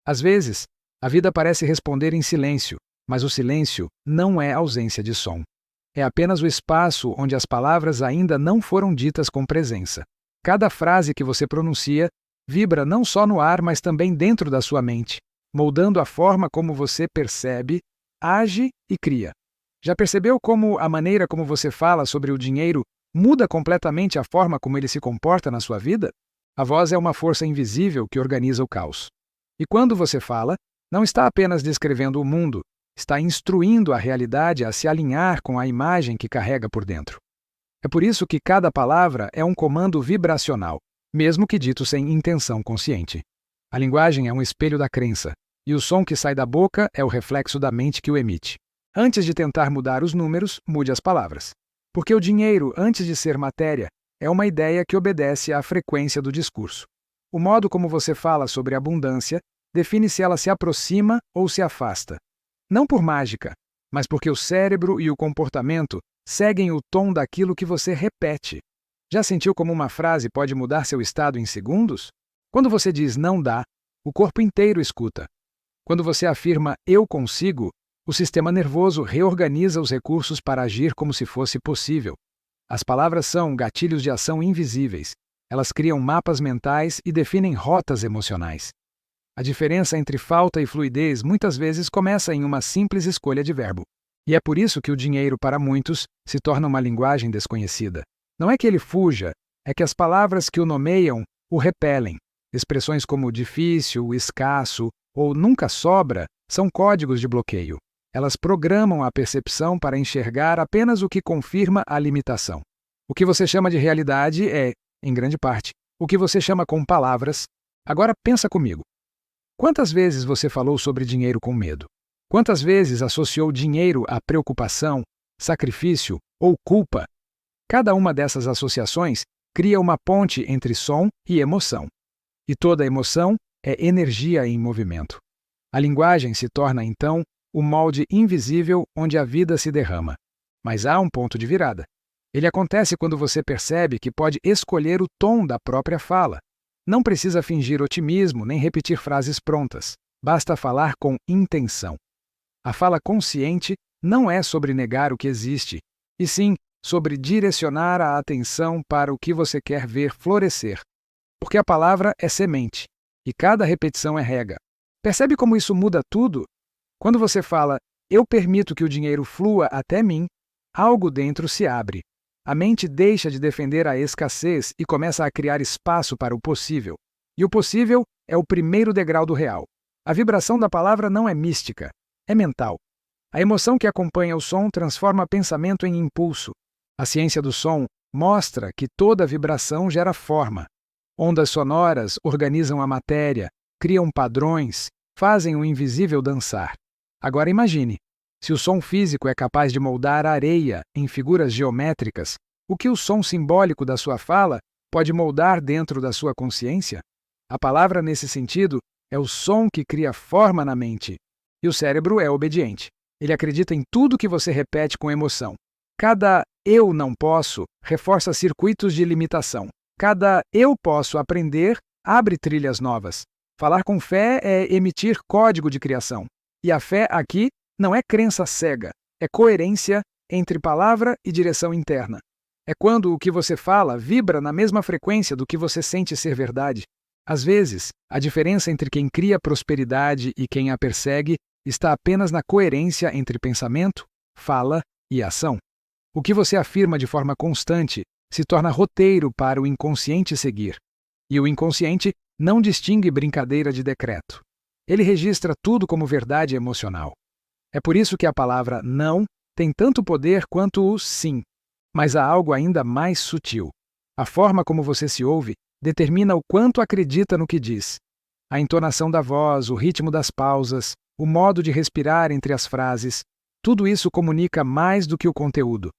Às vezes, a vida parece responder em silêncio, mas o silêncio não é ausência de som. É apenas o espaço onde as palavras ainda não foram ditas com presença. Cada frase que você pronuncia vibra não só no ar, mas também dentro da sua mente, moldando a forma como você percebe, age e cria. Já percebeu como a maneira como você fala sobre o dinheiro muda completamente a forma como ele se comporta na sua vida? A voz é uma força invisível que organiza o caos. E quando você fala, não está apenas descrevendo o mundo, está instruindo a realidade a se alinhar com a imagem que carrega por dentro. É por isso que cada palavra é um comando vibracional, mesmo que dito sem intenção consciente. A linguagem é um espelho da crença, e o som que sai da boca é o reflexo da mente que o emite. Antes de tentar mudar os números, mude as palavras. Porque o dinheiro, antes de ser matéria, é uma ideia que obedece à frequência do discurso. O modo como você fala sobre abundância define se ela se aproxima ou se afasta. Não por mágica, mas porque o cérebro e o comportamento seguem o tom daquilo que você repete. Já sentiu como uma frase pode mudar seu estado em segundos? Quando você diz não dá, o corpo inteiro escuta. Quando você afirma eu consigo, o sistema nervoso reorganiza os recursos para agir como se fosse possível. As palavras são gatilhos de ação invisíveis. Elas criam mapas mentais e definem rotas emocionais. A diferença entre falta e fluidez muitas vezes começa em uma simples escolha de verbo. E é por isso que o dinheiro, para muitos, se torna uma linguagem desconhecida. Não é que ele fuja, é que as palavras que o nomeiam o repelem. Expressões como difícil, escasso ou nunca sobra são códigos de bloqueio. Elas programam a percepção para enxergar apenas o que confirma a limitação. O que você chama de realidade é, em grande parte, o que você chama com palavras. Agora pensa comigo. Quantas vezes você falou sobre dinheiro com medo? Quantas vezes associou dinheiro a preocupação, sacrifício ou culpa? Cada uma dessas associações cria uma ponte entre som e emoção. E toda emoção é energia em movimento. A linguagem se torna, então, o molde invisível onde a vida se derrama. Mas há um ponto de virada. Ele acontece quando você percebe que pode escolher o tom da própria fala. Não precisa fingir otimismo nem repetir frases prontas. Basta falar com intenção. A fala consciente não é sobre negar o que existe, e sim sobre direcionar a atenção para o que você quer ver florescer. Porque a palavra é semente, e cada repetição é rega. Percebe como isso muda tudo? Quando você fala, eu permito que o dinheiro flua até mim, algo dentro se abre. A mente deixa de defender a escassez e começa a criar espaço para o possível. E o possível é o primeiro degrau do real. A vibração da palavra não é mística, é mental. A emoção que acompanha o som transforma pensamento em impulso. A ciência do som mostra que toda vibração gera forma. Ondas sonoras organizam a matéria, criam padrões, fazem o invisível dançar. Agora imagine, se o som físico é capaz de moldar a areia em figuras geométricas, o que o som simbólico da sua fala pode moldar dentro da sua consciência? A palavra, nesse sentido, é o som que cria forma na mente. E o cérebro é obediente. Ele acredita em tudo que você repete com emoção. Cada eu não posso reforça circuitos de limitação. Cada eu posso aprender abre trilhas novas. Falar com fé é emitir código de criação. E a fé aqui não é crença cega, é coerência entre palavra e direção interna. É quando o que você fala vibra na mesma frequência do que você sente ser verdade. Às vezes, a diferença entre quem cria prosperidade e quem a persegue está apenas na coerência entre pensamento, fala e ação. O que você afirma de forma constante se torna roteiro para o inconsciente seguir. E o inconsciente não distingue brincadeira de decreto. Ele registra tudo como verdade emocional. É por isso que a palavra não tem tanto poder quanto o sim. Mas há algo ainda mais sutil. A forma como você se ouve determina o quanto acredita no que diz. A entonação da voz, o ritmo das pausas, o modo de respirar entre as frases, tudo isso comunica mais do que o conteúdo.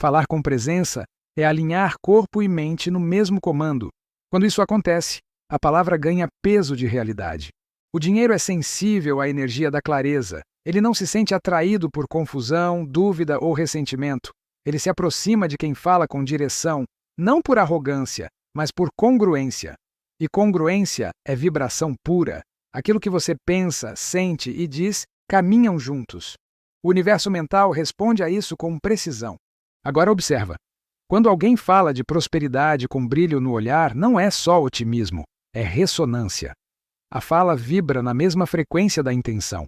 Falar com presença é alinhar corpo e mente no mesmo comando. Quando isso acontece, a palavra ganha peso de realidade. O dinheiro é sensível à energia da clareza. Ele não se sente atraído por confusão, dúvida ou ressentimento. Ele se aproxima de quem fala com direção, não por arrogância, mas por congruência. E congruência é vibração pura. Aquilo que você pensa, sente e diz caminham juntos. O universo mental responde a isso com precisão. Agora observa. Quando alguém fala de prosperidade com brilho no olhar, não é só otimismo, é ressonância. A fala vibra na mesma frequência da intenção.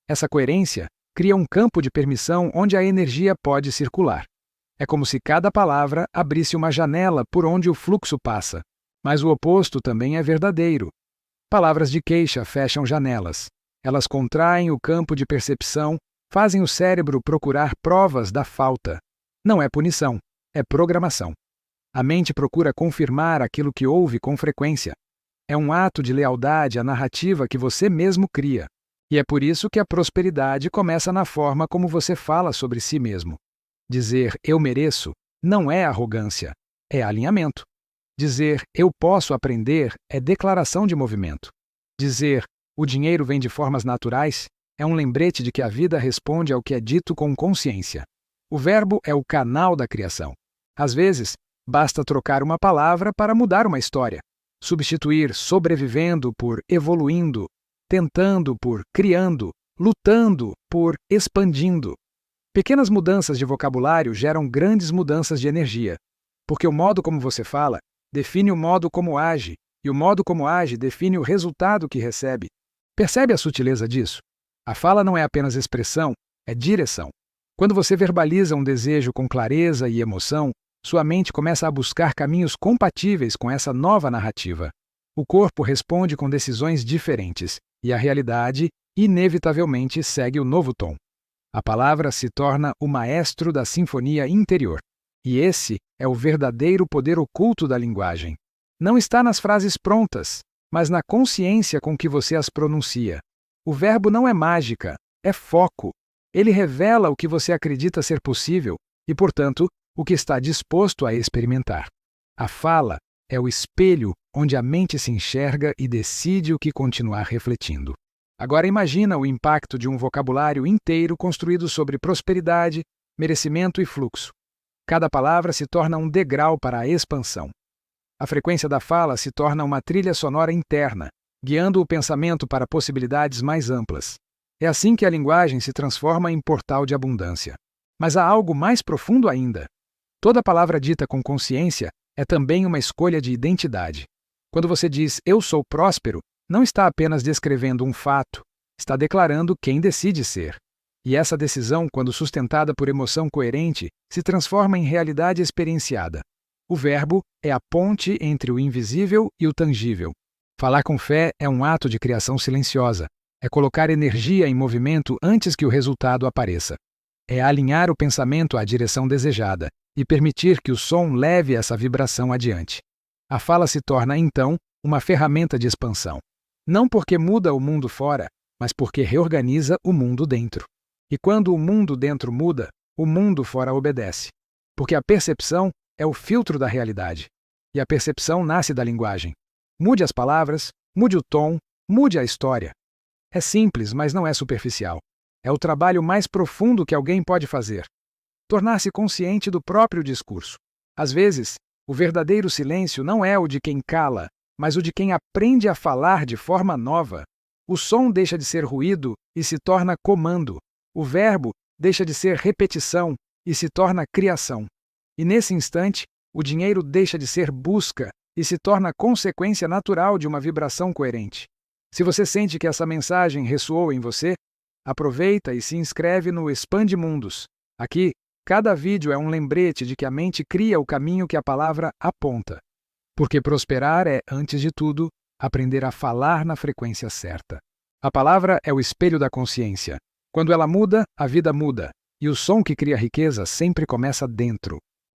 Essa coerência cria um campo de permissão onde a energia pode circular. É como se cada palavra abrisse uma janela por onde o fluxo passa. Mas o oposto também é verdadeiro. Palavras de queixa fecham janelas. Elas contraem o campo de percepção, fazem o cérebro procurar provas da falta. Não é punição, é programação. A mente procura confirmar aquilo que ouve com frequência. É um ato de lealdade à narrativa que você mesmo cria. E é por isso que a prosperidade começa na forma como você fala sobre si mesmo. Dizer "eu mereço" não é arrogância, é alinhamento. Dizer "eu posso aprender" é declaração de movimento. Dizer "o dinheiro vem de formas naturais" é um lembrete de que a vida responde ao que é dito com consciência. O verbo é o canal da criação. Às vezes, basta trocar uma palavra para mudar uma história. Substituir sobrevivendo por evoluindo, tentando por criando, lutando por expandindo. Pequenas mudanças de vocabulário geram grandes mudanças de energia, porque o modo como você fala define o modo como age, e o modo como age define o resultado que recebe. Percebe a sutileza disso? A fala não é apenas expressão, é direção. Quando você verbaliza um desejo com clareza e emoção, sua mente começa a buscar caminhos compatíveis com essa nova narrativa. O corpo responde com decisões diferentes, e a realidade, inevitavelmente, segue o novo tom. A palavra se torna o maestro da sinfonia interior. E esse é o verdadeiro poder oculto da linguagem. Não está nas frases prontas, mas na consciência com que você as pronuncia. O verbo não é mágica, é foco. Ele revela o que você acredita ser possível e, portanto, o que está disposto a experimentar. A fala é o espelho onde a mente se enxerga e decide o que continuar refletindo. Agora imagina o impacto de um vocabulário inteiro construído sobre prosperidade, merecimento e fluxo. Cada palavra se torna um degrau para a expansão. A frequência da fala se torna uma trilha sonora interna, guiando o pensamento para possibilidades mais amplas. É assim que a linguagem se transforma em portal de abundância. Mas há algo mais profundo ainda. Toda palavra dita com consciência é também uma escolha de identidade. Quando você diz "eu sou próspero", não está apenas descrevendo um fato, está declarando quem decide ser. E essa decisão, quando sustentada por emoção coerente, se transforma em realidade experienciada. O verbo é a ponte entre o invisível e o tangível. Falar com fé é um ato de criação silenciosa. É colocar energia em movimento antes que o resultado apareça. É alinhar o pensamento à direção desejada e permitir que o som leve essa vibração adiante. A fala se torna, então, uma ferramenta de expansão. Não porque muda o mundo fora, mas porque reorganiza o mundo dentro. E quando o mundo dentro muda, o mundo fora obedece. Porque a percepção é o filtro da realidade. E a percepção nasce da linguagem. Mude as palavras, mude o tom, mude a história. É simples, mas não é superficial. É o trabalho mais profundo que alguém pode fazer. Tornar-se consciente do próprio discurso. Às vezes, o verdadeiro silêncio não é o de quem cala, mas o de quem aprende a falar de forma nova. O som deixa de ser ruído e se torna comando. O verbo deixa de ser repetição e se torna criação. E nesse instante, o dinheiro deixa de ser busca e se torna consequência natural de uma vibração coerente. Se você sente que essa mensagem ressoou em você, aproveita e se inscreve no Expande Mundos. Aqui, cada vídeo é um lembrete de que a mente cria o caminho que a palavra aponta. Porque prosperar é, antes de tudo, aprender a falar na frequência certa. A palavra é o espelho da consciência. Quando ela muda, a vida muda. E o som que cria riqueza sempre começa dentro.